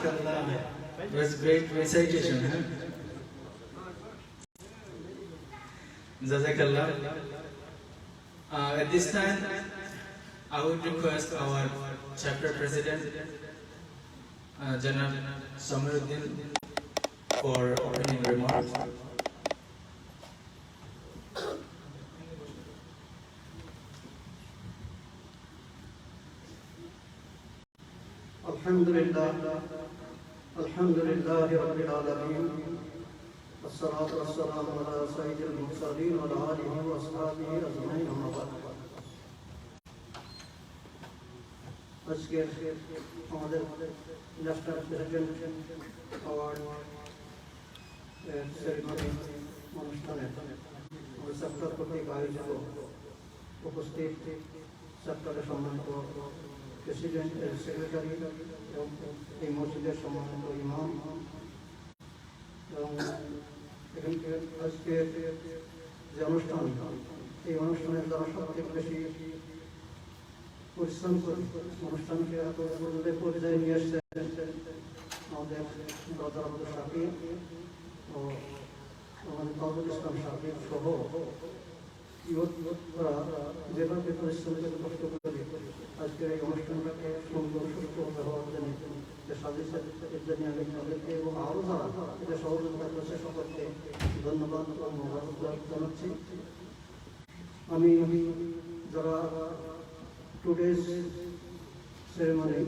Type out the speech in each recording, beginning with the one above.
Jazakallah. It was great recitation. Huh? Jazakallah. At this time, I would request our chapter president, Janab Samiruddin, for opening remarks. Alhamdulillah Rabbil Alameen. As-salatu was-salamu ala sayyidil mursalin wa ala alihi wa ashabihi ajma'in, amma ba'd. আজকে আমাদের national president award ceremony অনুষ্ঠানে আমাদের sector কর্তৃক আয়োজিত উপস্থিত সেক্টরের সম্মানিত president secretary এবং এই মসজিদের সম্মানিত ইমাম এবং এখানকে আজকে যে অনুষ্ঠান, এই অনুষ্ঠানের দ্বারা সবথেকে বেশি পরিশ্রম করে অনুষ্ঠানকে এত পর্যায়ে নিয়ে এসছেন আমাদের আমাদের সাকিব ও আমাদের তাজুল ইসলাম সাকিব সহ ইউথরা যেভাবে পরিশ্রম করে কষ্ট করে আজকের এই অনুষ্ঠানটাকে সুন্দর সুস্থভাবে হওয়ার জন্য যে সাজিয়েছেন এর জন্য আমি তাদেরকে এবং আরও যারা এটা সহযোগিতা করেছে সকলকে ধন্যবাদ এবং মোবারকবাদ জানাচ্ছি। আমি যারা today's ceremony,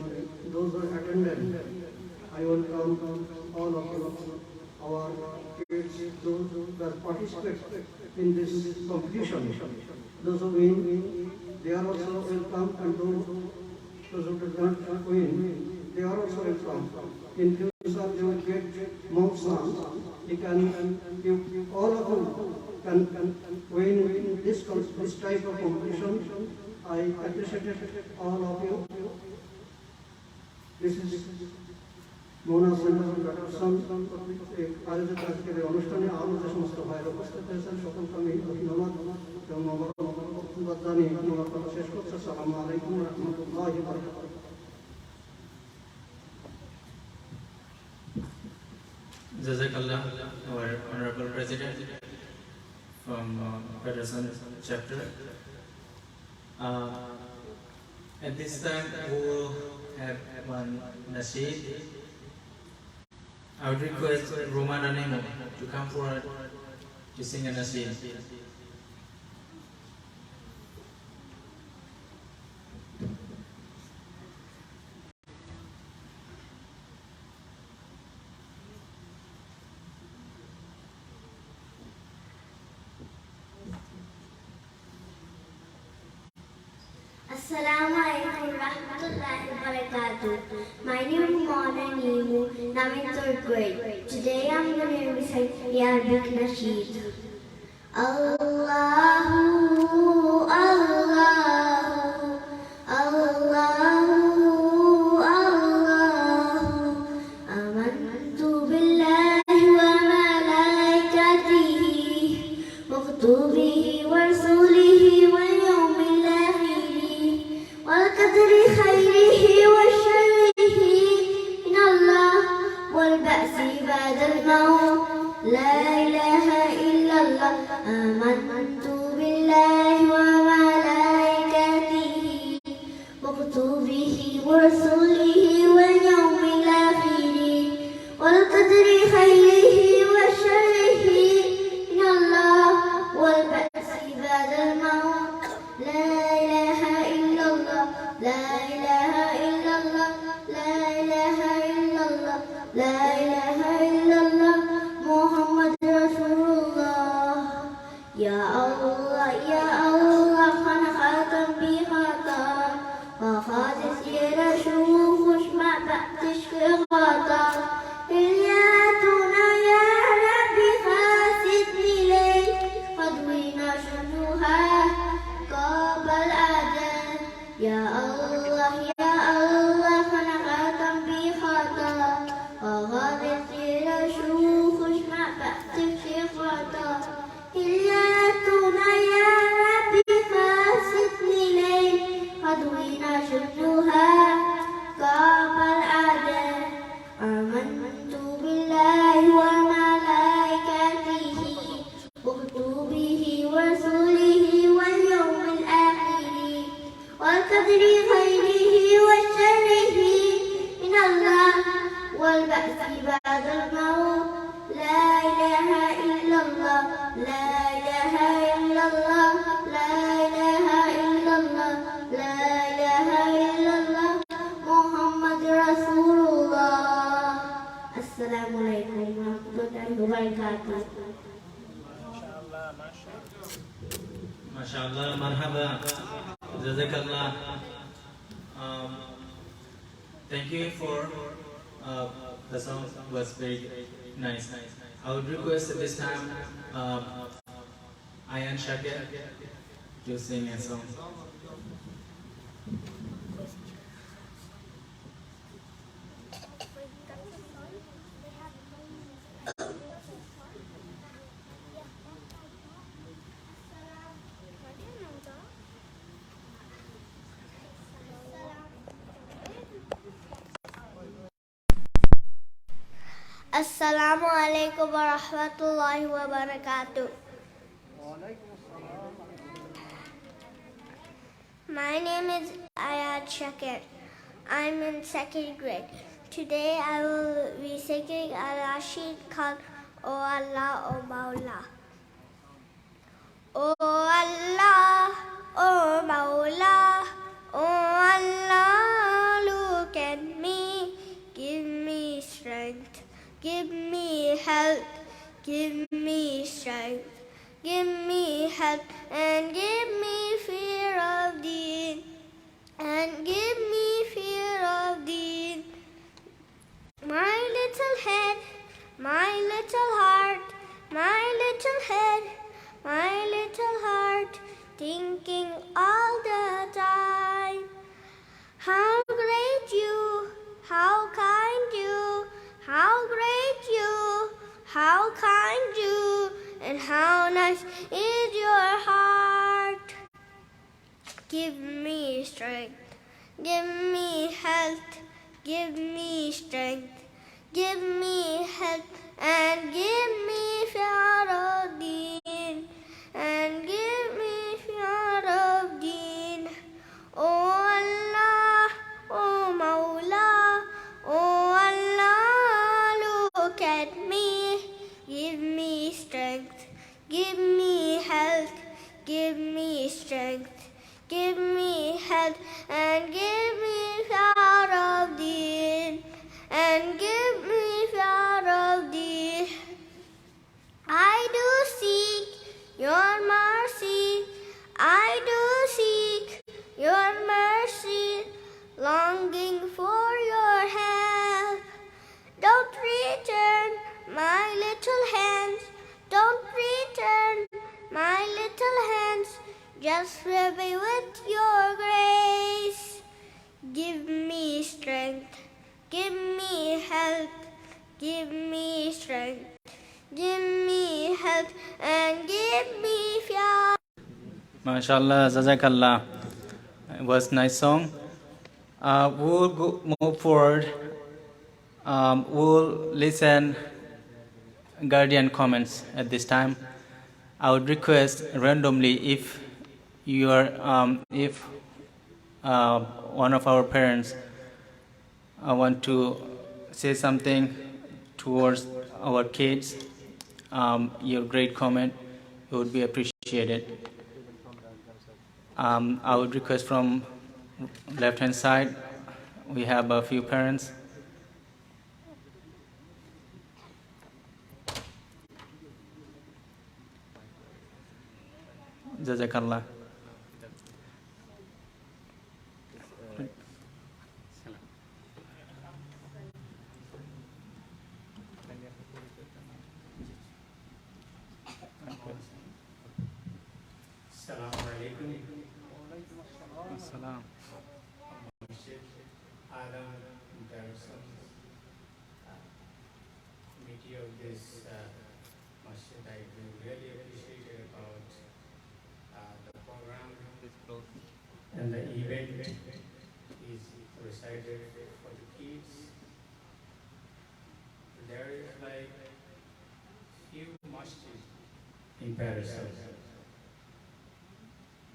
those who attended, I welcome all of you, our kids, those who are participate in this competition. Those who win, they are also welcome, and those who did not win, they are also welcome. In future, they will get more songs. All of them can win this type of competition. I appreciate all of you. This is Mona Sanson আয়োজিত আজকের এই অনুষ্ঠানে আরও যে সমস্ত ভাইরা উপস্থিত হয়েছেন সকলকে আমি ধন্যবাদ এবং মোবারকবাদ জানিয়ে আমার কথা শেষ করছি। আসসালামু আলাইকুম ওয়া রাহমাতুল্লাহি ওয়া বারাকাতুহু। Jazakallah, our Honorable President from Peterson chapter. At this time, we will have one nasheed. I would request Roman Anemo to come forward to sing a nasheed. Assalamu alaikum warahmatullahi wabarakatuh. My name is Mona Nemu and I'm in 3rd grade. Today I'm going to recite the Arabic Nasheed. Allahu, Allahu, Allahu, Allahu. Amantu billahi wa malaikatihi wa kutubihi wa rasulihi wa yawmil akhir والقدر خيره وشره من الله والبأس بعد الموت لا إله إلا الله آمنت بالله وملائكته وكتبه ورسله واليوم الآخر والقدر خيره وشره من الله والبأس بعد الموت لا إله إلا الله لا إله إلا الله لا إله إلا الله لا إله إلا الله محمد رسول الله يا الله يا الله أنا خاتم بخاتم وخاتم سير شوف وشمع بتشكي خاتم إلياتنا يا ربي خاستني لي قدوينا شنوها قبل أذان يا الله أنا خاتم بخاتم وغادر البأس بعد الموت لا إله إلا الله لا إله إلا الله لا إله إلا الله لا إله إلا الله محمد رسول الله السلام عليكم ورحمة الله وبركاته MashaAllah, marhaba, jazakallah. Thank you for the song was very nice. I would request at this time Ayan Shakir to sing a song. Assalamu alaikum wa rahmatullahi wa barakatuh. My name is Ayad Shakir. I'm in second grade. Today I will be singing Al-Rashid Khan, O Allah, O Mawla. O Allah, O Mawla, O Allah, look at me, give me strength. Give me help, give me strength, give me help, and give me fear of Deen, and give me fear of Deen. My little head, my little heart, my little head, my little heart, thinking all the time. How great you, how kind you, how great you, how kind you, and how nice is your heart. Give me strength, give me health, give me strength, give me health, and give me fear of Deen, and give me fear of Deen. Oh Allah, oh Mawla, oh Allah, look at me, give me strength, give me health, give me strength, give me health, and give me fear of Deen, and give me fear of Deen. I do seek your mercy, I do seek your mercy, longing for your help. Don't return my little hands, don't return my little hands, just fill me with your grace. Give me strength, give me health, give me strength, give me health, and give me fear. MashaAllah, jazakallah. It was a nice song. We'll move forward. We'll listen guardian comments at this time. I would request randomly if you are, if one of our parents want to say something towards our kids, your great comment would be appreciated. I would request from left-hand side, we have a few parents. Jazakallah. Assalamu alaikum. Assalam. Adam Darusam, committee of this masjid, I really appreciate about the program and the event is recited for the kids. There is like few masjids in Paris.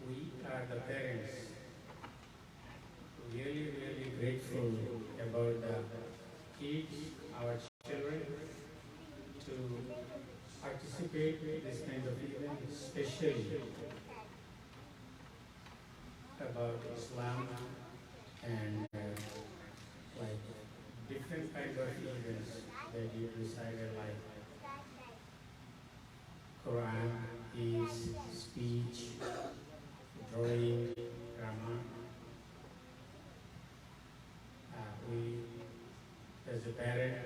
We are the parents really grateful about the kids our children to participate in this kind of event, especially about Islam and like different kind of events that you decided, like Quran, is speech, drawing, drama. We, as a parent,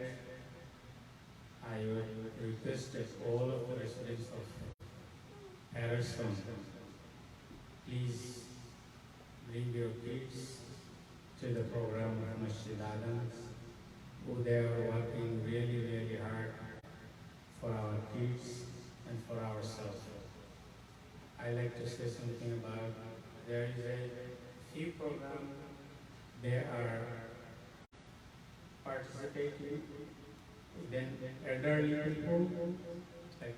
I would request that all of the residents of Harrison, please bring your kids to the program of Masjid Adams, who they are working really, really hard for our kids and for ourselves. I like to say something about, there is a few programs they are participating, then elderly people, like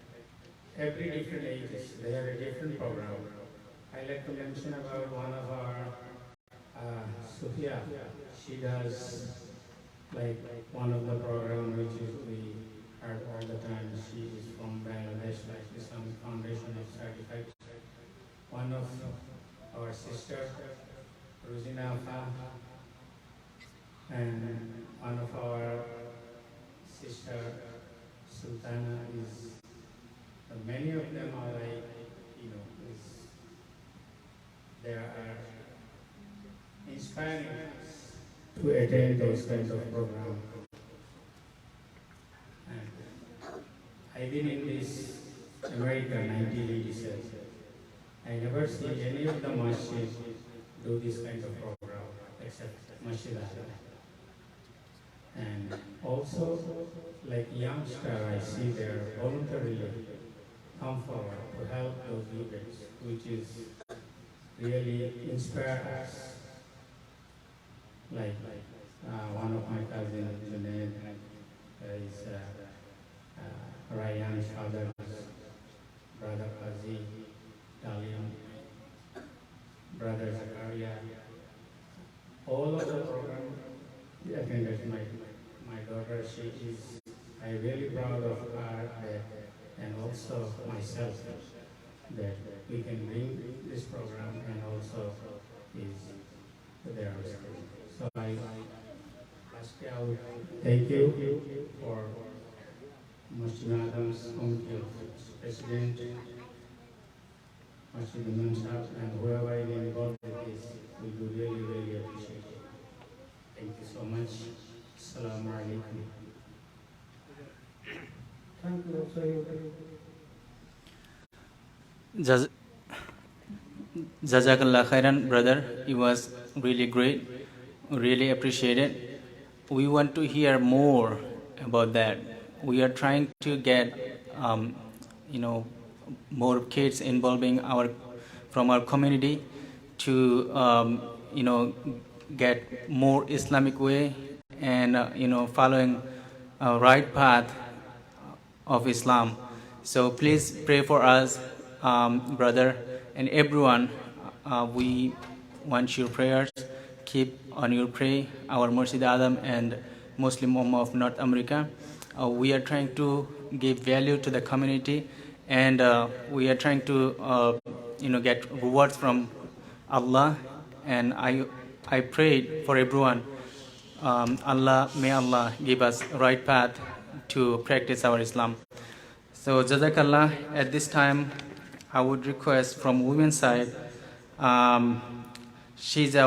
every different ages, they have a different program. I like to mention about one of our, Sophia. She does like one of the program which is we heard all the time. She is from Bangladesh, like Islamic Foundation of Certified. One of our sister, Rosina Fa, and one of our sister, Sultana, is, many of them are like, they are inspiring us to attend those kinds of programs. And I've been in this America 1987. I never see any of the masjid do this kind of program except Masjid Azhar. And also, like youngster, I see they voluntarily come forward to help those youths, which is really inspire us. Like one of my cousins, Junaid, is Ryan's father, brother Qazi, Dalian, brother Zakaria. All of the program attended. My daughter, she is, I'm really proud of her and also myself that we can bring this program and also is there. So lastly, I would thank you for Masjid Adams Committee of President, Masjid Imam Sahib, and whoever is involved with this. We do really, really appreciate it. Thank you so much. Assalamu alaikum. Thank you, Sayyid. Jazakallah khairan, brother. It was really great. Really appreciate it. We want to hear more about that. We are trying to get, more kids involving from our community to, get more Islamic way and, following a right path of Islam. So please pray for us, brother, and everyone. We want your prayers. Keep on your pray. Our Masjid Adam and Muslim Ummah of North America. We are trying to give value to the community, and we are trying to, get rewards from Allah. And I pray for everyone. May Allah give us right path to practice our Islam. So Jazakallah. At this time, I would request from women's side. She's in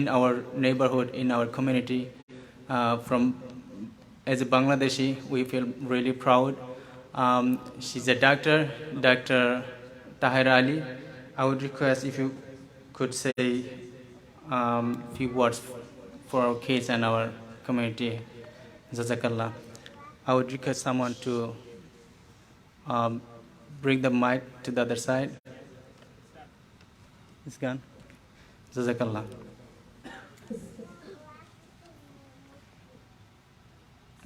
our neighborhood, in our community. As a Bangladeshi, we feel really proud. She's a doctor, Dr. Tahira Ali. I would request if you could say few words for our kids and our community. Jazakallah. I would request someone to bring the mic to the other side. It's gone. Jazakallah.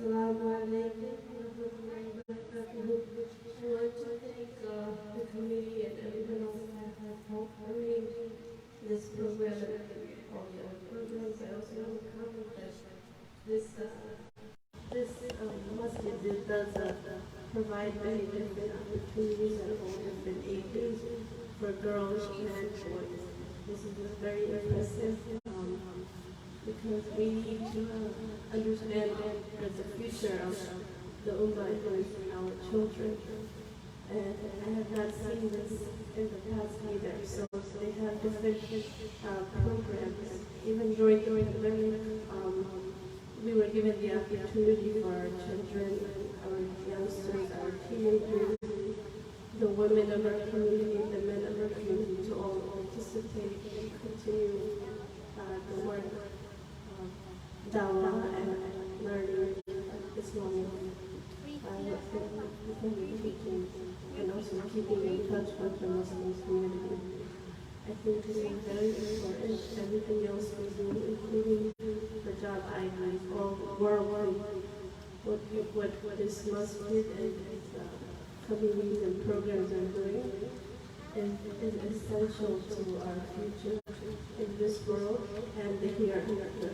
Assalamu alaikum warahmatullahi wabarakatuh. I want to thank the committee and everyone else that has helped arrange this program and all the other programs. I also want to comment that this girls and boys. This is very impressive because we need to understand that the future of the Ummah is our children. And I have not seen this in the past either. So they have different programs. Even during the pandemic, we were given the opportunity for our children, our youngsters, our teenagers, the women of our community, the men of our community to all participate and continue the work of dawah and learning Islamic teaching and also keeping in touch with the Muslim community. I think this is very important. Everything else we do, including the job I do, all worldwide, what this masjid and communities and programs are doing is essential to our future in this world and the hereafter.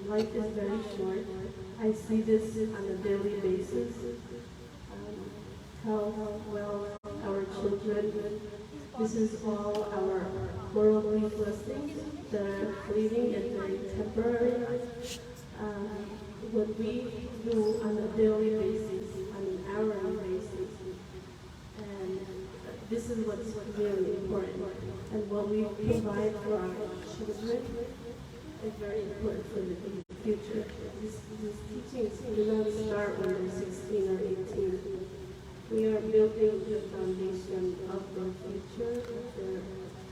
Life is very short. I see this on a daily basis. How well our children, this is all our worldly blessings that are fleeting and very temporary. What we do on a daily basis, on an hourly basis, and this is what's really important. And what we provide for our children is very important for the future. These teachings do not start when they're 16 or 18. We are building the foundation of their future, of their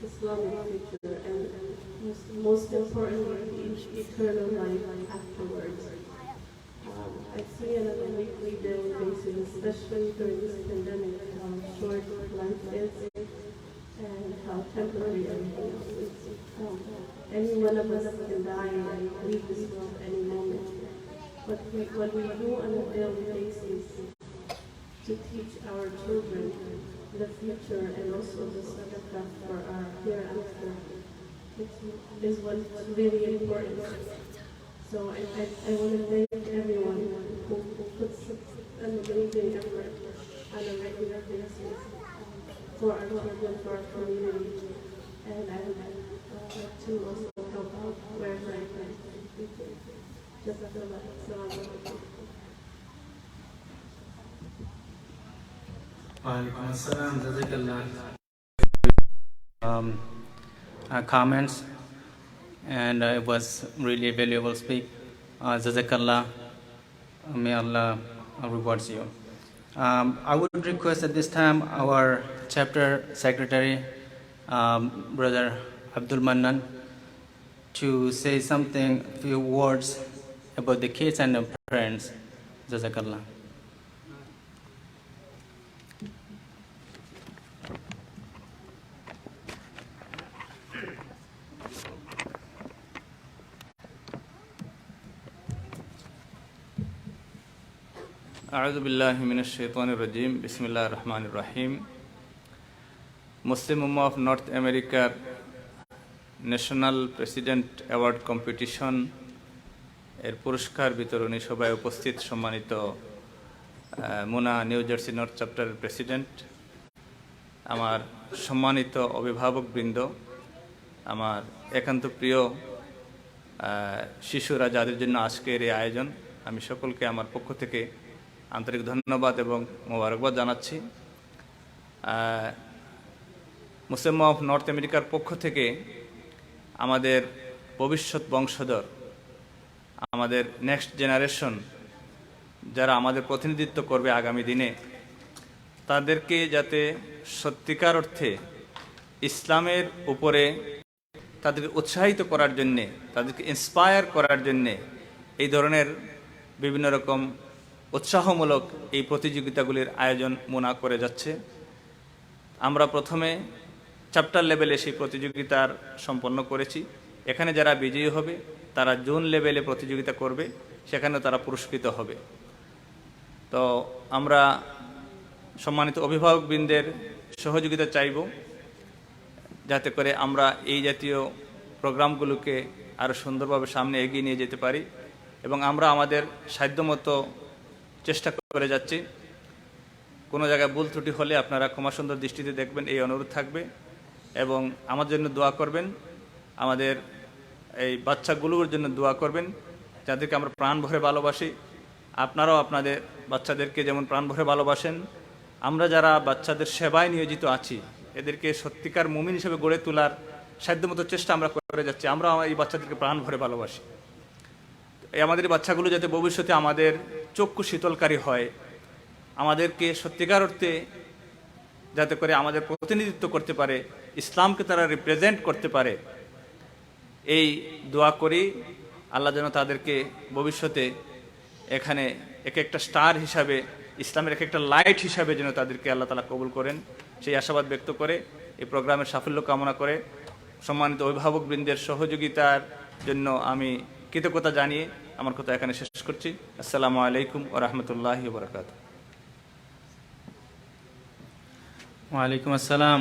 Islamic future, and most importantly, eternal life afterwards. I see it on a weekly, daily basis, especially during this pandemic, how short life is and how temporary everything else is. Any one of us can die and leave this world any moment. But what we do on a daily basis to teach our children the future and also the sadaqah for our hereafter is what's really important. So I want to thank everyone who puts an amazing effort on a regular basis for our children, for our community, and I would like to also help out wherever I can. Just after that, comments, and it was really valuable speak. Jazakallah, may Allah rewards you. I would request at this time our chapter secretary, Brother Abdul Mannan, to say something, few words about the kids and the parents. Jazakallah. أعوذ بالله من الشيطان الرجيم بسم الله الرحمن الرحيم Muslim Ummah of North America national president award competition এর পুরস্কার বিতরণী সভায় উপস্থিত সম্মানিত Mona new jersey north চ্যাপ্টারের president, আমার সম্মানিত অভিভাবকবৃন্দ, আমার একান্ত প্রিয় শিশুরা যাদের জন্য আজকের এই আয়োজন, আমি সকলকে আমার পক্ষ থেকে আন্তরিক ধন্যবাদ এবং মোবারকবাদ জানাচ্ছি। মুসলিম উম্মাহ অফ নর্থ আমেরিকার পক্ষ থেকে আমাদের ভবিষ্যৎ বংশধর, আমাদের নেক্সট জেনারেশন যারা আমাদের প্রতিনিধিত্ব করবে আগামী দিনে, তাদেরকে যাতে সত্যিকার অর্থে ইসলামের উপরে তাদেরকে উৎসাহিত করার জন্যে, তাদেরকে ইন্সপায়ার করার জন্যে এই ধরনের বিভিন্ন রকম উৎসাহমূলক এই প্রতিযোগিতাগুলির আয়োজন মোনা করে যাচ্ছে। আমরা প্রথমে চ্যাপ্টার লেভেলে সেই প্রতিযোগিতার সম্পন্ন করেছি। এখানে যারা বিজয়ী হবে তারা জোন লেভেলে প্রতিযোগিতা করবে, সেখানে তারা পুরস্কৃত হবে। তো আমরা সম্মানিত অভিভাবকবৃন্দের সহযোগিতা চাইব, যাতে করে আমরা এই জাতীয় প্রোগ্রামগুলোকে আরও সুন্দরভাবে সামনে এগিয়ে নিয়ে যেতে পারি, এবং আমরা আমাদের সাধ্যমতো চেষ্টা করে যাচ্ছি কোনো জায়গায় ভুল ত্রুটি হলে আপনারা ক্ষমা সুন্দর দৃষ্টিতে দেখবেন, এই অনুরোধ থাকবে। এবং আমার জন্য দোয়া করবেন, আমাদের এই বাচ্চাগুলোর জন্য দোয়া করবেন, যাদেরকে আমরা প্রাণ ভরে ভালোবাসি। আপনারাও আপনাদের বাচ্চাদেরকে যেমন প্রাণ ভরে ভালোবাসেন, আমরা যারা বাচ্চাদের সেবায় নিয়োজিত আছি এদেরকে সত্যিকার মুমিন হিসেবে গড়ে তোলার সাধ্যমতো চেষ্টা আমরা করে যাচ্ছি। আমরা এই বাচ্চাদেরকে প্রাণ ভরে ভালোবাসি। এই আমাদের বাচ্চাগুলো যাতে ভবিষ্যতে আমাদের চক্ষু শীতলকারী হয়, আমাদেরকে সত্যিকার অর্থে যাতে করে আমাদের প্রতিনিধিত্ব করতে পারে, ইসলামকে তারা রিপ্রেজেন্ট করতে পারে, এই দোয়া করি। আল্লাহ যেন তাদেরকে ভবিষ্যতে এখানে এক একটা স্টার হিসাবে, ইসলামের এক একটা লাইট হিসাবে যেন তাদেরকে আল্লাহ তাআলা কবুল করেন, সেই আশাবাদ ব্যক্ত করে এই প্রোগ্রামের সাফল্য কামনা করে সম্মানিত অভিভাবকবৃন্দের সহযোগিতার জন্য আমি কৃতজ্ঞতা জানিয়ে আমার কথা এখানে শেষ করছি। আসসালামু আলাইকুম ওয়া রাহমাতুল্লাহি ওয়া বারাকাতুহু। Walaikum assalam.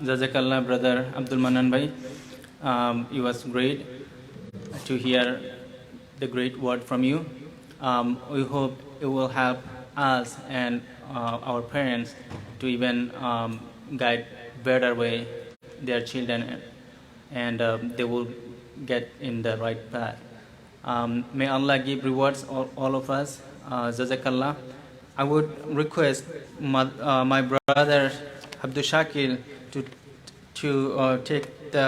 Jazakallah, brother Abdul Manan bhai. It was great to hear the great word from you. We hope it will help us and our parents to even guide better way their children, and they will get in the right path. May Allah give rewards all of us. Jazakallah. I would request my brother Abdul Shakil to take the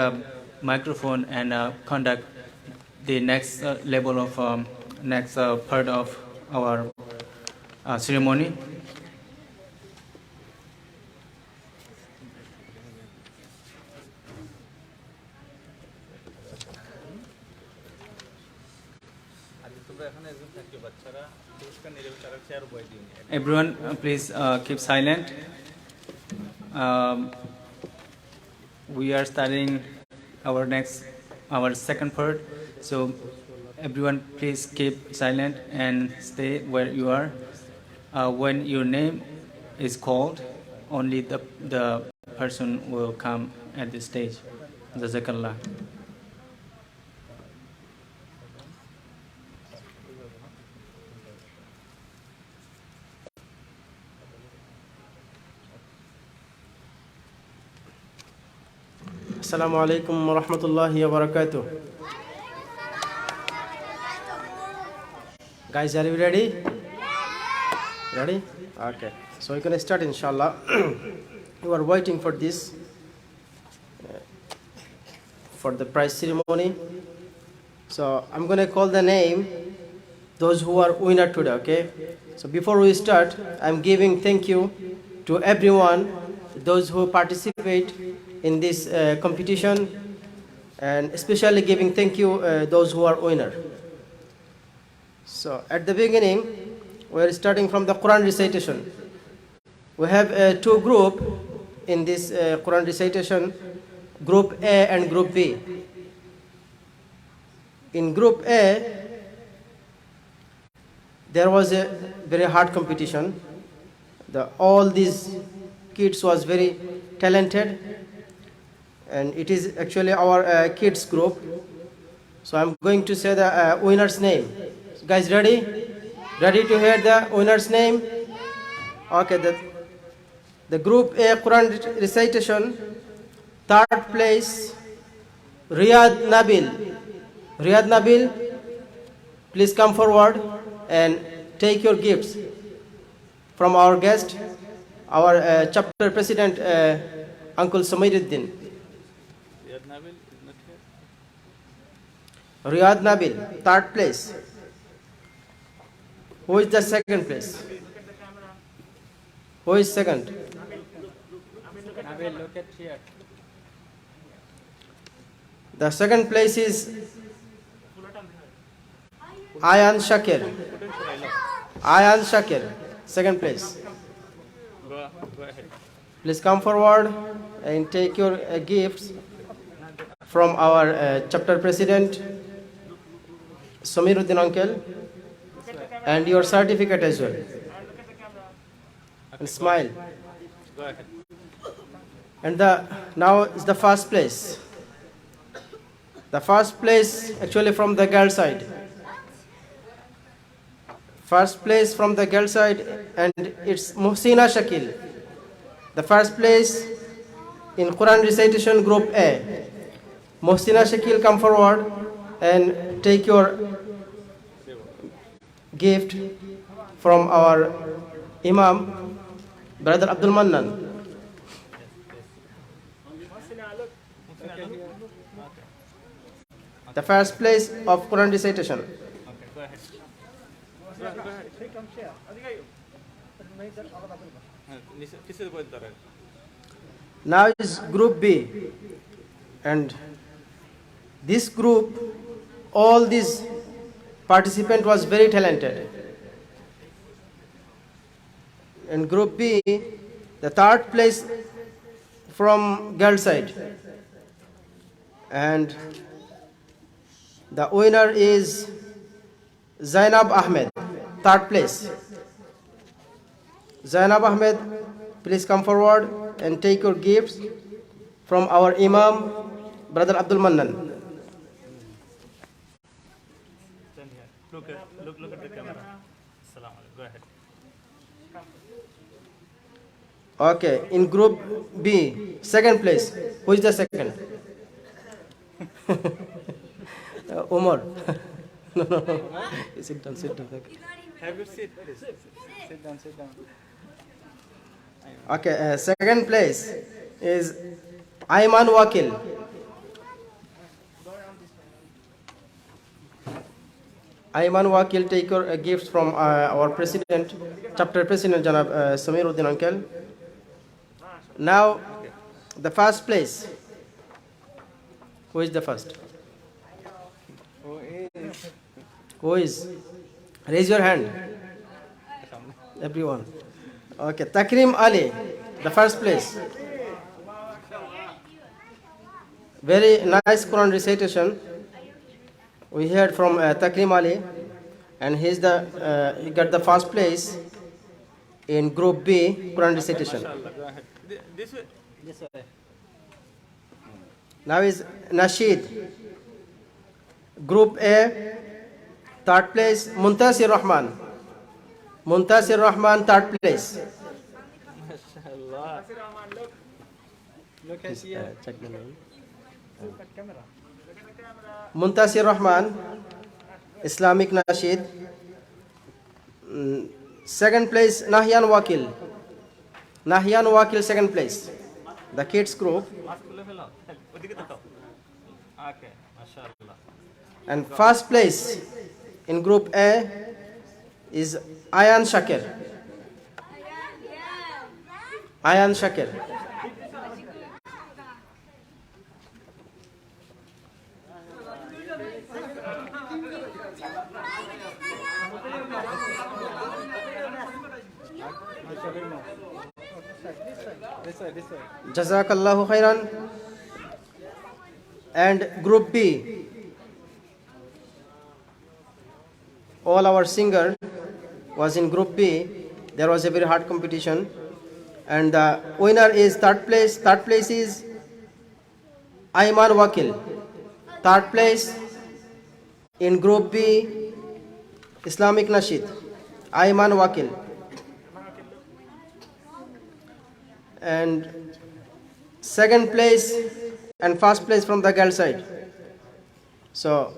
microphone and conduct the next level of next part of our ceremony. Everyone, please keep silent. We are starting our second part, so everyone please keep silent and stay where you are. When your name is called, only the person will come at the stage. Jazakallah. Assalamu alaikum wa rahmatullahi wa barakatuh. Guys, are you ready? Ready? Okay. So we can start inshallah. We are waiting for this, for the prize ceremony. So I'm going to call the name, those who are winner today, okay? So before we start, I'm giving thank you to everyone, those who participate in this competition, and especially giving thank you those who are winner. So at the beginning, we are starting from the Quran recitation. We have two groups in this Quran recitation, Group A and Group B. In Group A, there was a very hard competition. All these kids was very talented, and it is actually our kids group. So I'm going to say the winner's name. So guys, ready? Ready to hear the winner's name? Okay, the Group A Quran recitation, third place, Riyad Nabil. Riyad Nabil, please come forward and take your gifts from our guest, our chapter president, Uncle Samiruddin. Riyad Nabil, third place. Who is the second place? Who is second? Nabil, look at here. The second place is Ayan Shakir. Ayan Shakir, second place. Go ahead. Please come forward and take your gifts from our chapter president, Samiruddin uncle, and your certificate as well. And smile. Go ahead. And now is the first place. The first place actually from the girl side. First place from the girl side, and it's Muhsina Shakil. The first place in Quran recitation group A. Muhsina Shakil, come forward and take your gift from our Imam, Brother Abdul Mannan. The first place of Quran recitation. Now is group B, and this group, all these participant was very talented. In group B, the third place from girl side, and the winner is Zainab Ahmed, third place. Zainab Ahmed, please come forward and take your gifts from our Imam, Brother Abdul Mannan. Stand here. Look at the camera. Assalamu alaikum. Go ahead. Okay, in group B, second place. Who is the second? Umar. No. Sit down. Have your seat, please. Sit down. Okay, second place is Ayman Wakil. Ayman Wakil, take your gifts from our president, chapter president, Janab Samiruddin Uncle. Now, the first place. Who is the first? Who is? Raise your hand. Everyone. Okay, Takrim Ali, the first place. Very nice Quran recitation. We heard from Takrim Ali, and he got the first place in Group B Quran recitation. Go ahead. This way. Now is Nasheed. Group A, third place, Muntasir Rahman. Muntasir Rahman, third place. MashaAllah. Look at here. Check the name. Muntasir Rahman, Islamic Nasheed. Second place, Nahyan Wakil. Nahyan Wakil, second place. The kids group. Okay, MashaAllah. And first place in group A is Ayan Shakir. Ayan Shakir. Jazakallahu khairan. And group B, all our singer was in group B. There was a very hard competition, and the winner is third place. Third place is Ayman Wakil. Third place in group B, Islamic Nasheed, Ayman Wakil. And second place and first place from the girl side. So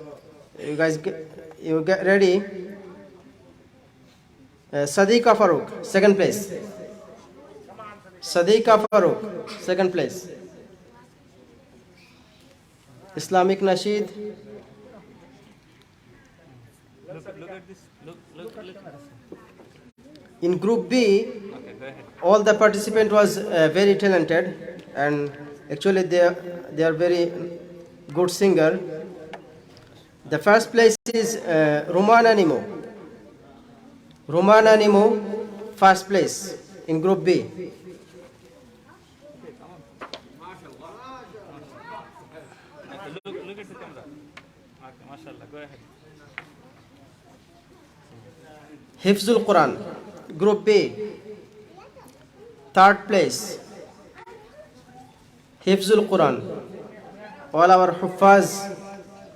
you guys get ready. Sadiqa Farooq, second place. Sadiqa Farooq, second place. Islamic Nasheed. Look at this. Look. In group B, all the participant was very talented, and actually they are very good singer. The first place is Rumana Nimo. Rumana Nimo, first place in group B. Look at the camera. Okay, MashaAllah. Go ahead. Hifzul Quran, group B, third place. Hifzul Quran. All our Huffaz,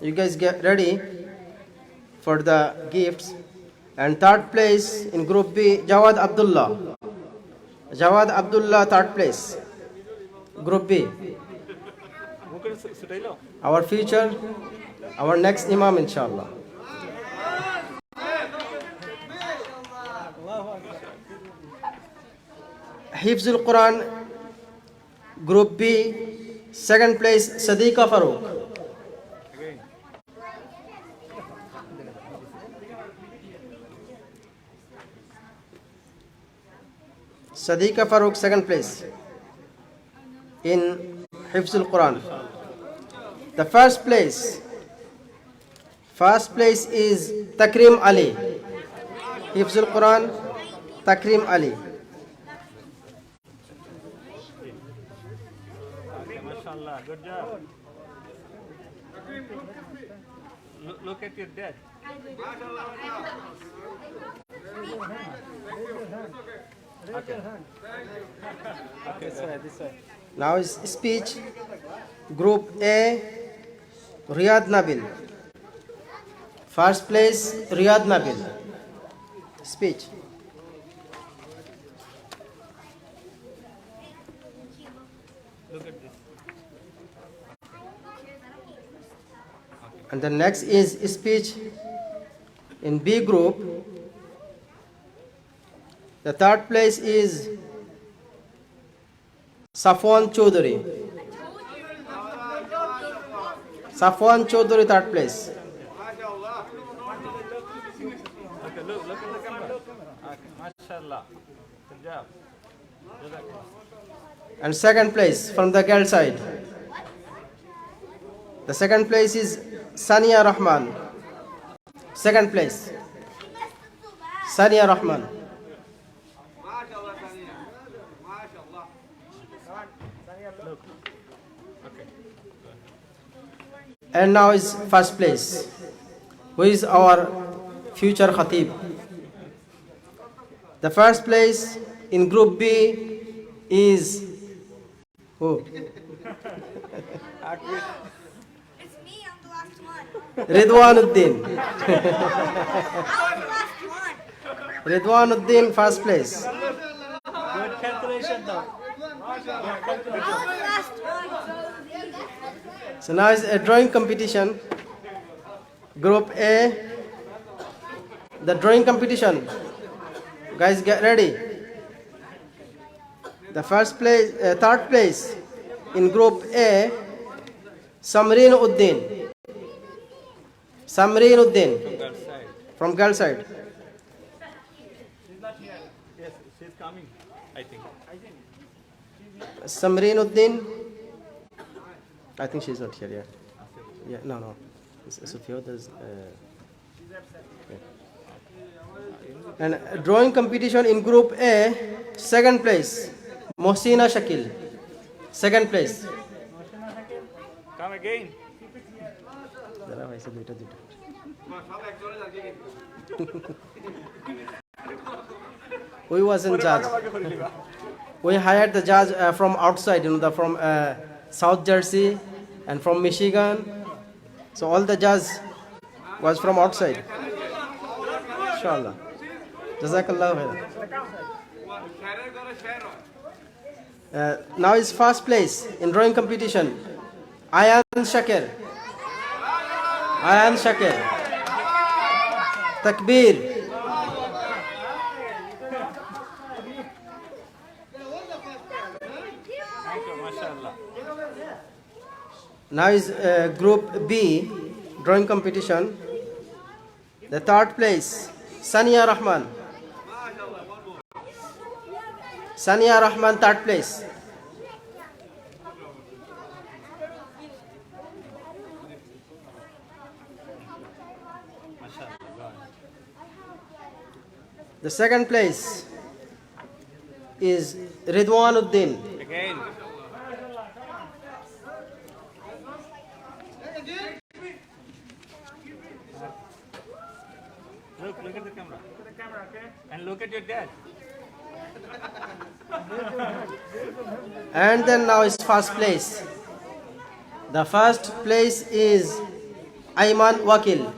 you guys get ready for the gifts. And third place in Group B, Jawad Abdullah. Jawad Abdullah, third place. Group B. Our future, our next Imam, inshallah. Hifzul Quran, Group B, second place, Sadiqa Farooq. Sadiqa Farooq, second place in Hifzul Quran. The first place is Takrim Ali. Hifzul Quran, Takrim Ali. MashaAllah, good job. Look at your dad. Okay, this way. Now is speech. Group A, Riyad Nabil. First place, Riyad Nabil. Speech. Look at this. And the next is speech in B group. The third place is Safwan Chaudhary. Safwan Chaudhary, third place. Okay, look at the camera. Okay, MashaAllah. Good job. And second place from the girl side. The second place is Sania Rahman. Second place, Sania Rahman. And now is first place. Who is our future Khatib? The first place in Group B is who? It's me, I'm the last one. Ridwanuddin. I was the last one. Ridwanuddin, first place. Good calculation though. I was the last one. So now is a drawing competition. Group A, the drawing competition. Guys, get ready. The first place, third place in Group A, Samreen Uddin. Samreen Uddin from girl side. She's not here. Yes, she's coming, I think. Samreen Uddin. I think she's not here yet. Yeah, no. Sufia, there's. And drawing competition in Group A, second place, Mohsina Shakil. Second place. Come again. We wasn't judge. We hired the judge from outside, from South Jersey and from Michigan. So all the judge was from outside. Inshallah. Jazakallah khair. Now is first place in drawing competition, Ayan Shakir. Ayan Shakir. Takbir. Thank you, MashaAllah. Now is Group B, drawing competition. The third place, Sania Rahman. Sania Rahman, third place. The second place is Ridwanuddin. Again. Look at the camera. Look at the camera, okay? And look at your dad. And then now is first place. The first place is Ayman Wakil.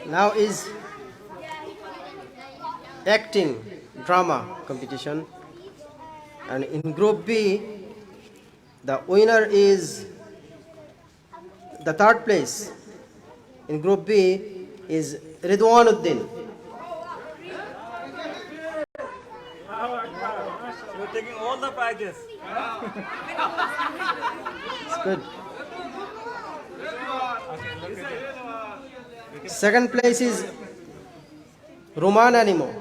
Now is acting drama competition, and in group B the winner is the third place in group B is Ridwanuddin. You're taking all the prizes. It's good. Second place is Roman Animo.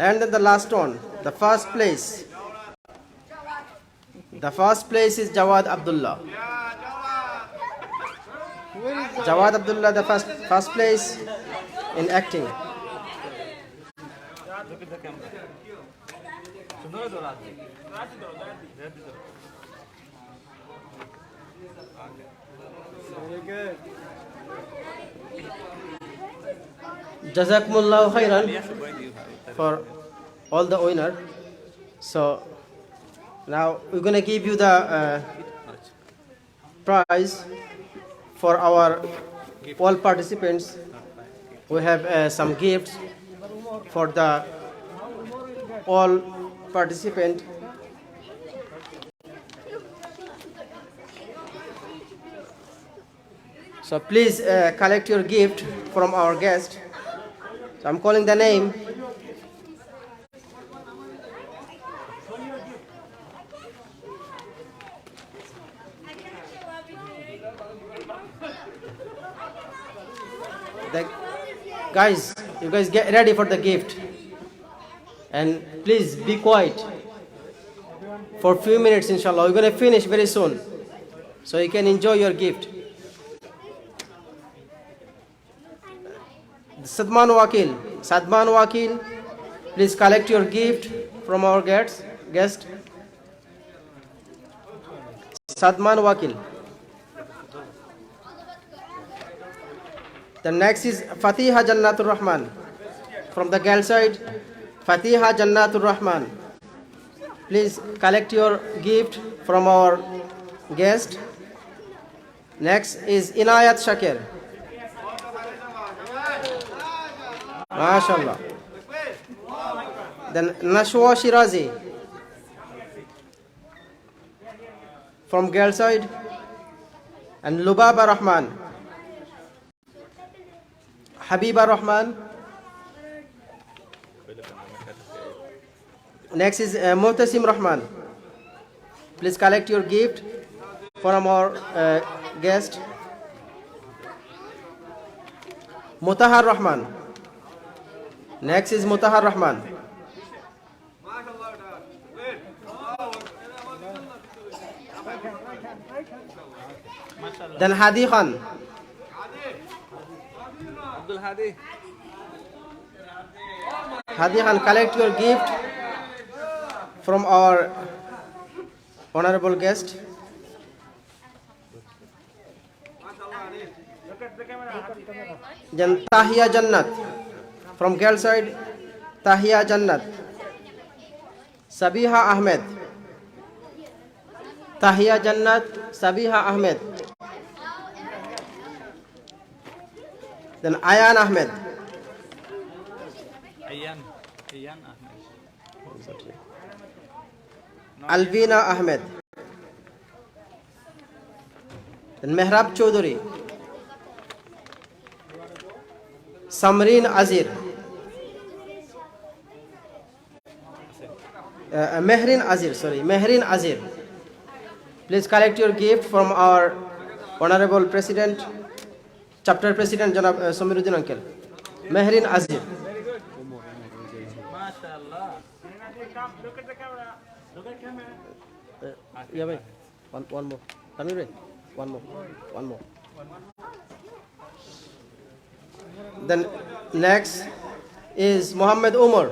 And then the last one, the first place. The first place is Jawad Abdullah. Jawad Abdullah, the first place in acting. Jazakumullahu khairan for all the winner. So now we're going to give you the prize for our all participants. We have some gifts for the all participant. So please collect your gift from our guest. So I'm calling the name. Guys, you guys get ready for the gift. And please be quiet for a few minutes, inshallah. We're going to finish very soon, so you can enjoy your gift. Sadman Wakil, please collect your gift from our guest. Sadman Wakil. The next is Fatiha Jannatur Rahman. From the girl side, Fatiha Jannatur Rahman. Please collect your gift from our guest. Next is Inayat Shakir. MashaAllah. Then Nashwa Shirazi. From girl side. And Lubaba Rahman. Habiba Rahman. Next is Muhtasim Rahman. Please collect your gift from our guest. Mutahar Rahman. Next is Mutahar Rahman. Then Hadi Khan. Hadi Khan, collect your gift from our honorable guest. Then Tahia Jannat. From girl side, Tahia Jannat. Sabiha Ahmed. Tahia Jannat, Sabiha Ahmed. Then Ayan Ahmed. Ayan Ahmed. Alvina Ahmed. Then Mehrab Chaudhary. Samreen Azir. Mehrin Azir. Please collect your gift from our honorable president, chapter president, Janab Samiruddin uncle. Mehrin Azir. Look at camera. Yeah, wait. One more. Tanvir, one more. Then next is Muhammad Umar.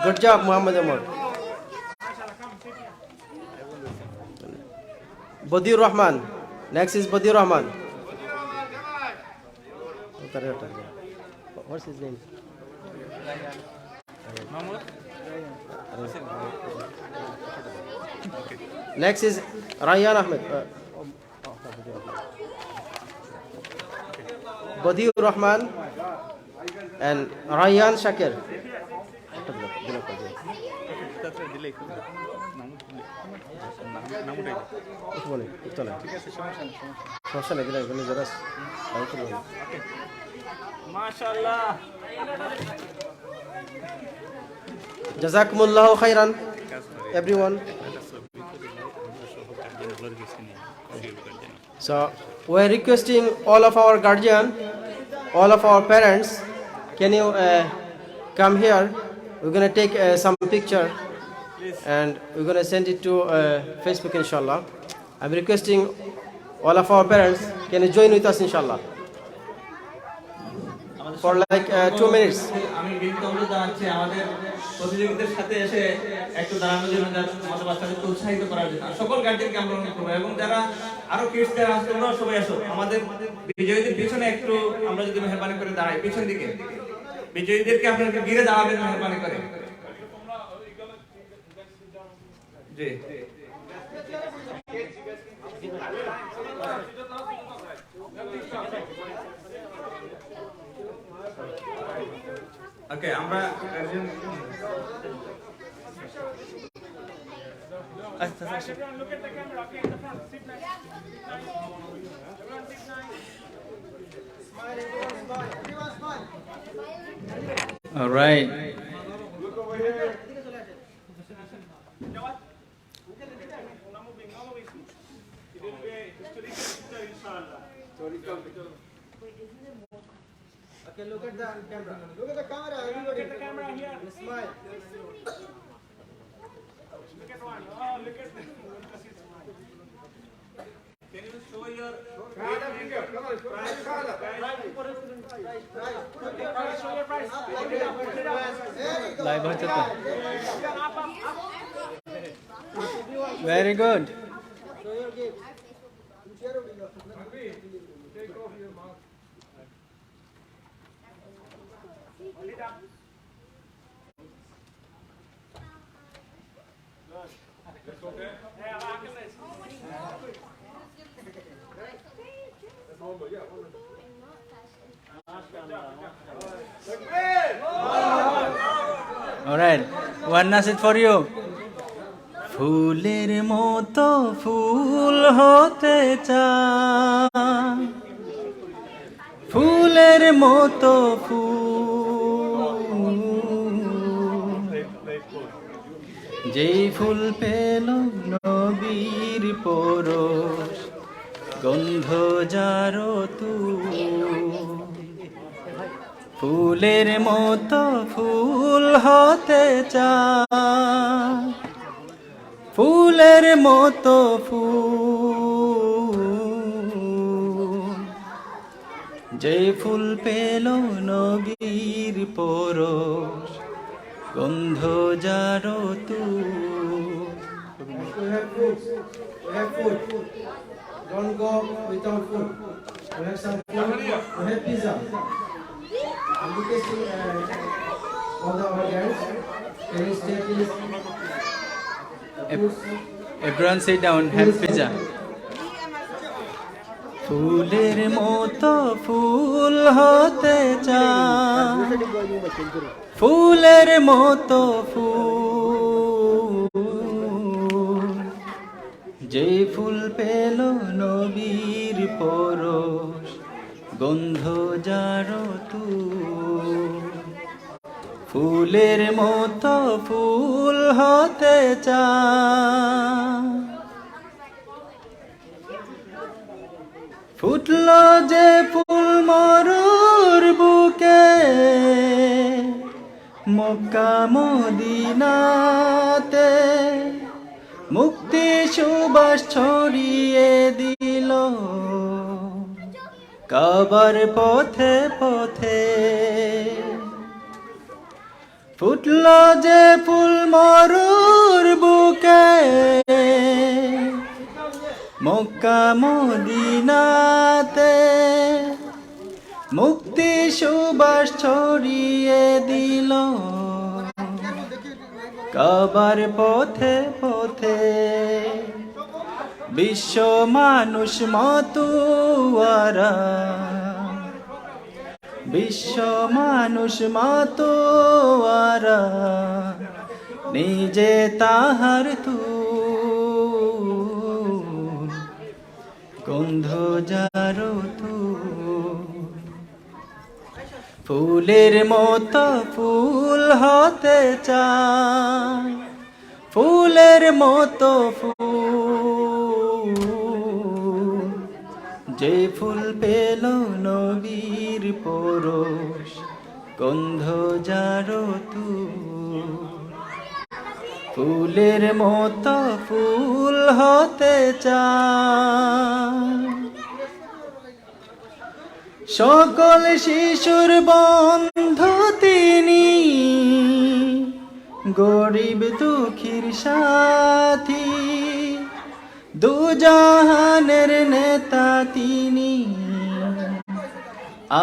Good job, Muhammad Umar. Badiur Rahman. Next is Badir Rahman. What's his name? Next is Rayyan Ahmed. Badir Rahman and Rayyan Shakir. MashaAllah. Jazakumullahu khairan, everyone. So we are requesting all of our guardian, all of our parents, can you come here? We're gonna take some picture and we're gonna send it to Facebook, inshallah. I'm requesting all of our parents, can you join with us, inshallah, for like 2 minutes. আমি বিনীত অনুরোধ জানাচ্ছি আমাদের প্রতিযোগীদের সাথে এসে একটু দাঁড়ানোর জন্য, আমাদের বাচ্চাদেরকে উৎসাহিত করার জন্য। সকল গার্জিয়ানকে আমরা অনুরোধ করবো এবং যারা আরো কিডস যারা আসছে ওরাও সবাই আসো। আমাদের বিজয়ীদের পিছনে একটু আমরা যদি মেহরবানি করে দাঁড়াই, পিছন দিকে বিজয়ীদেরকে আপনারা ঘিরে দাঁড়াবেন মেহরবানি করে। জি ওকে, আমরা all right. Okay, look at the camera. Look at the camera. Look at the camera here. Smile. Look at one. Oh, look at this. Can you show your Come on, live হচ্ছে তো? Very good. Show your gift. Take off your mask. All right, one nasib for you. ফুলের মতো ফুল হতে চাই, ফুলের মতো ফুল, যেই ফুল পেল নবীর পরশ, গন্ধ যারো তুই, ফুলের মতো ফুল হতে চাই, ফুলের মতো ফুল, যে ফুল পেল নবীর পরশ, গন্ধ যারো তুই। We have food. We have food. Don't go without food. We have some food. We have pizza. I'm requesting all the audience. Can you stay please? Everyone sit down, have pizza. ফুলের মতো ফুল হতে চাই, ফুলের মতো ফুল, যে ফুল পেল নবীর পরশ, গন্ধ যারো তুই, ফুলের মতো ফুল হতে চাই। ফুটলো যে ফুল মরুর বুকে, মক্কা মদিনাতে, মুক্তি সুবাস ছড়িয়ে দিল কাবার পথে পথে। ফুটলো যে ফুল মরুর বুকে, মক্কা মদিনাতে মুক্তি সুবাস ছড়িয়ে দিল কাবার পথে পথে বিশ্ব মানুষ মাতুয়ারা বিশ্ব মানুষ মাতোয়ারা নিজে তাহার তুল গন্ধ যারো তুল ফুলের মতো ফুল হতে চায় ফুলের মতো ফুল যে ফুল পেল নবীর পরশ গন্ধ যারো তুল ফুলের মতো ফুল হতে চায় সকল শিশুর বন্ধু তিনি গরিব দুঃখীর সাথী দুজাহানের নেতা তিনি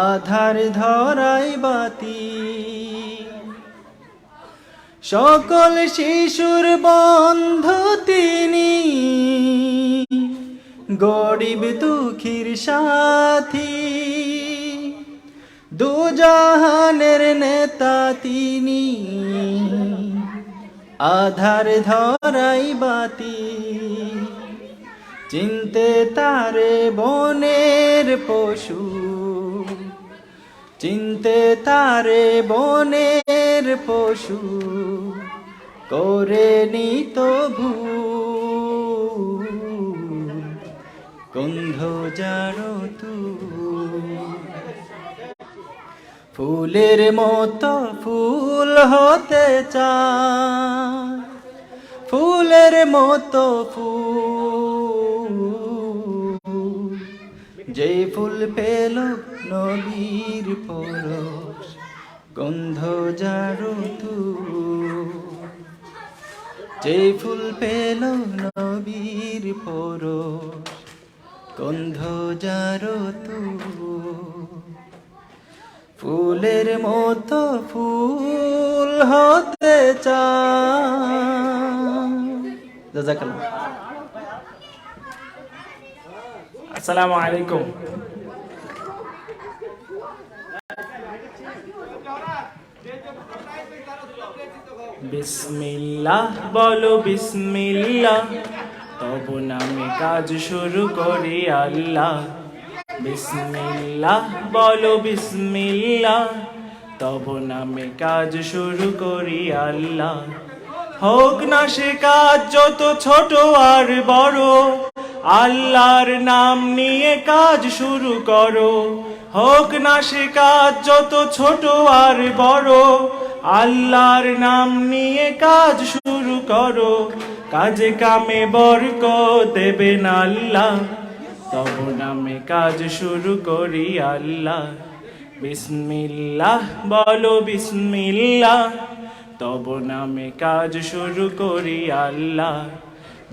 আধার ধরাই বাতি সকল শিশুর বন্ধু তিনি গরিব দুঃখীর সাথী দুজাহানের নেতা তিনি আধার ধরাই বাতি চিনতে তারে বনের পশু চিনতে তারে বনের পশু করে নিত ভুল গন্ধ যারো তুল ফুলের মতো ফুল হতে চায় ফুলের মতো ফুল যে ফুল পেল নবীর পরশ গন্ধ যারো তুল যে ফুল পেল নবীর পরশ গন্ধ যারো তুল ফুলের মতো ফুল হতে চায় জাযাকাল্লাহ আসসালামু আলাইকুম বিসমিল্লাহ বলো বিসমিল্লাহ তব নামে কাজ শুরু করি আল্লাহ বিসমিল্লাহ বলো বিসমিল্লাহ তব নামে কাজ শুরু করি আল্লাহ হোক না সে কাজ যত ছোট আর বড় আল্লাহর নাম নিয়ে কাজ শুরু করো হোক না সে কাজ যত ছোট আর বড় আল্লাহর নাম নিয়ে কাজ শুরু করো কাজে কামে বরকত দেবেন আল্লাহ তব নামে কাজ শুরু করি আল্লাহ বিসমিল্লাহ বলো বিসমিল্লাহ তব নামে কাজ শুরু করি আল্লাহ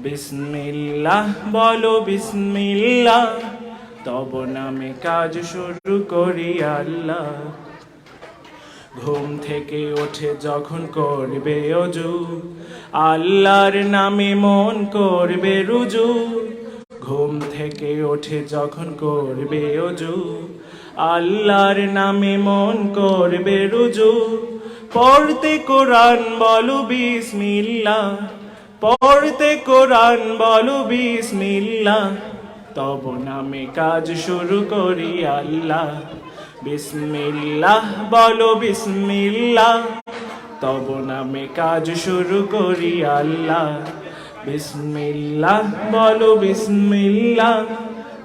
বিসমিল্লাহ বলো বিসমিল্লাহ তব নামে কাজ শুরু করি আল্লাহ ঘুম থেকে ওঠে যখন করবে অজু আল্লাহর নামে মন করবে রুজু ঘুম থেকে ওঠে যখন করবে অজু আল্লাহর নামে মন করবে রুজু পড়তে কোরআন বলো বিসমিল্লাহ পড়তে কোরআন বলো বিসমিল্লাহ তব নামে কাজ শুরু করি আল্লাহ বিসমিল্লাহ বলো বিসমিল্লাহ তব নামে কাজ শুরু করি আল্লাহ বিসমিল্লাহ বলো বিসমিল্লাহ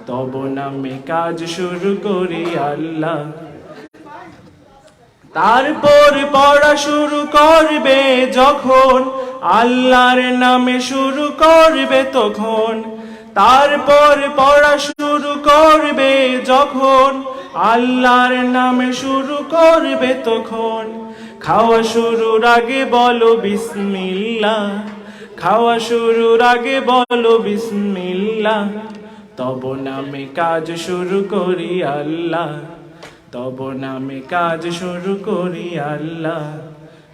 তব নামে কাজ শুরু করি আল্লাহ তারপর পড়া শুরু করবে যখন আল্লাহর নামে শুরু করবে তখন তারপর পড়া শুরু করবে যখন আল্লাহর নামে শুরু করবে তখন খাওয়া শুরুর আগে বলো বিসমিল্লাহ খাওয়া শুরুর আগে বলো বিসমিল্লাহ, তব নামে কাজ শুরু করি আল্লাহ, তব নামে কাজ শুরু করি আল্লাহ।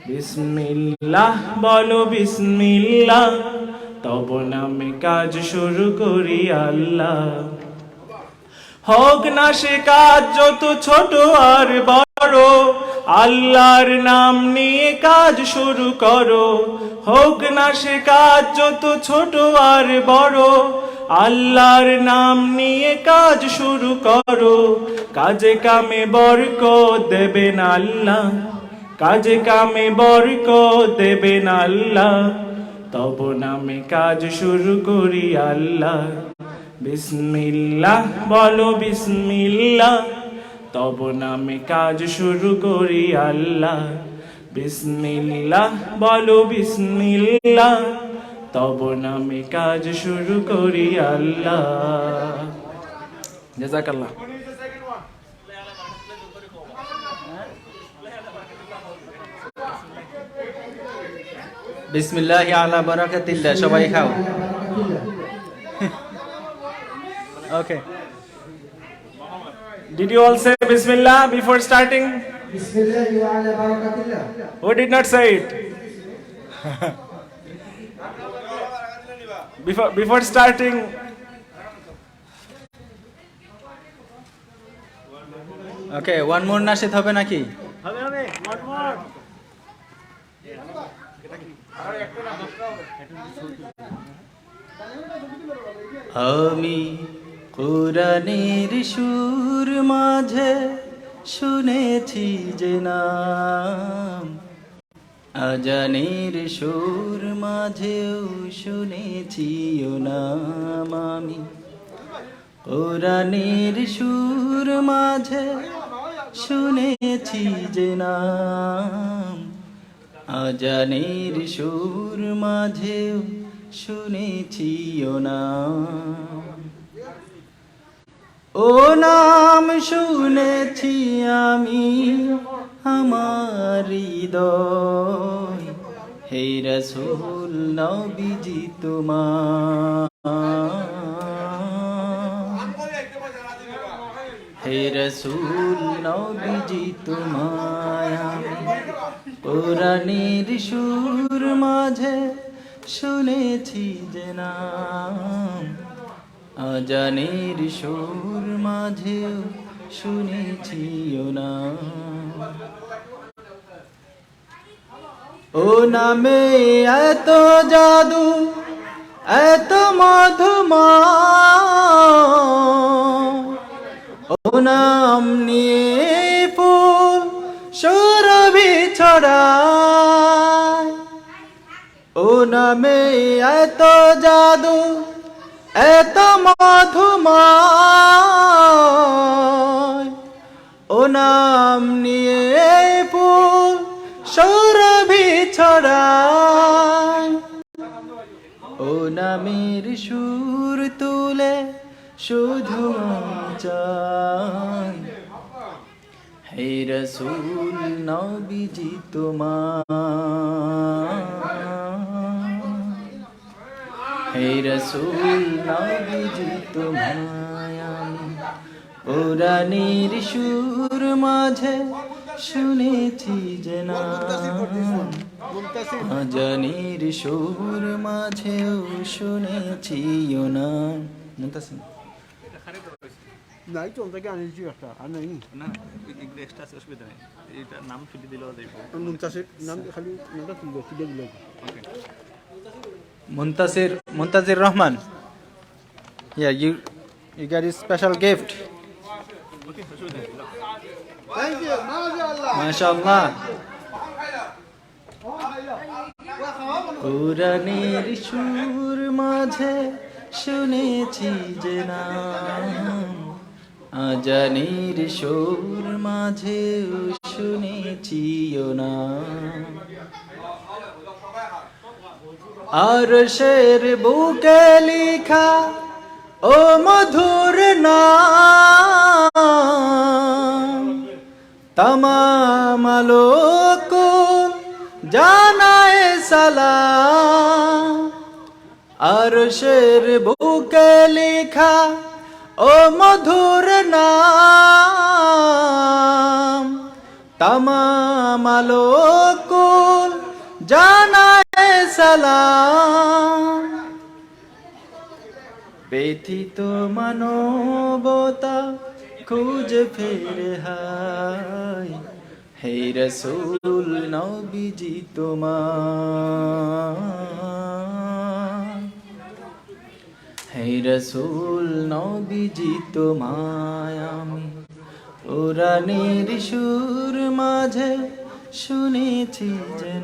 বিসমিল্লাহ বলো বিসমিল্লাহ, তব নামে কাজ শুরু করি আল্লাহ। হোক না সে কাজ যত ছোট আর বড়, আল্লাহর নাম নিয়ে কাজ শুরু করো। হোক না সে কাজ যত ছোট আর বড়, আল্লাহর নাম নিয়ে কাজ শুরু করো। কাজে কামে বরকত দেবেন আল্লাহ, কাজে কামে বরকত দেবেন আল্লাহ, তব নামে কাজ শুরু করি আল্লাহ। বিসমিল্লাহ বলো বিসমিল্লাহ, তব নামে কাজ শুরু করি আল্লাহ। বিসমিল্লাহ বলো বিসমিল্লাহ, তব নামে কাজ শুরু করি আল্লাহ। জাযাকাল্লাহ। বিসমিল্লাহি আলা বারাকাতিল্লাহ, সবাই খাও। Okay. Did you all say Bismillah before starting? Bismillah wa ala barakatillah. Who did not say it? Before starting. Okay, one more nasheed হবে নাকি? আমি কোরআনের সুর মাঝে শুনেছি যে নাম, আজানের সুর মাঝেও শুনেছি ও নাম। আমি কোরআনের সুর মাঝে শুনেছি যে নাম, আজানের সুর মাঝেও শুনেছি ও নাম। ও নাম শুনেছি আমি আমার হৃদয়, হে রাসূল নবীজি তোমার, হে রাসূল নবীজি তোমায় আমি কোরআনের সুর মাঝে শুনেছি যে নাম, আজানের সুর মাঝেও শুনেছি ও নাম। ও নামে এত জাদু এত মধুমা, ও নাম নিয়ে ফুল সুরভি ছড়ায়। ও নামে এত জাদু এত মধুময়, ও নাম নিয়ে ফুল সুরভি ছড়ায়। ও নামের সুর তুলে শুধু চাই, হে রাসূল নবীজি তোমার, হে রাসূল নবীজি তোমায় আমি কোরআনের সুর মাঝে শুনেছি যে নাম, আজানের সুর মাঝেও শুনেছি ও নাম। মুনতাসির নাই তো ওটাকে আনিছি একটা আর নাই না, এক্সট্রা অসুবিধা নেই, এটা নাম ছুটি দিলেও দেব। মুনতাসির নাম খালি নামটা তুলবো তুলে দিল। Okay. Muntazir Rahman. Yeah, you got a special gift. Thank you মাশাআল্লাহ MashaAllah. কোরআনের সুর মাঝে শুনেছি যে নাম, আজানের সুর মাঝেও শুনেছি ও নাম। আরশের বুকে লিখা ও মধুর নাম, তমাম আলোক জানায় সালাম। আরশের বুকে লেখা ও মধুর নাম তামাম আলোকুল জানায় সালাম ব্যথিত মানবতা খুঁজে ফেরে হায় হে রসূল নবীজি তোমার হে রসূল নবীজি তোমায় আমি পুরাণের সুর মাঝে শুনেছি যে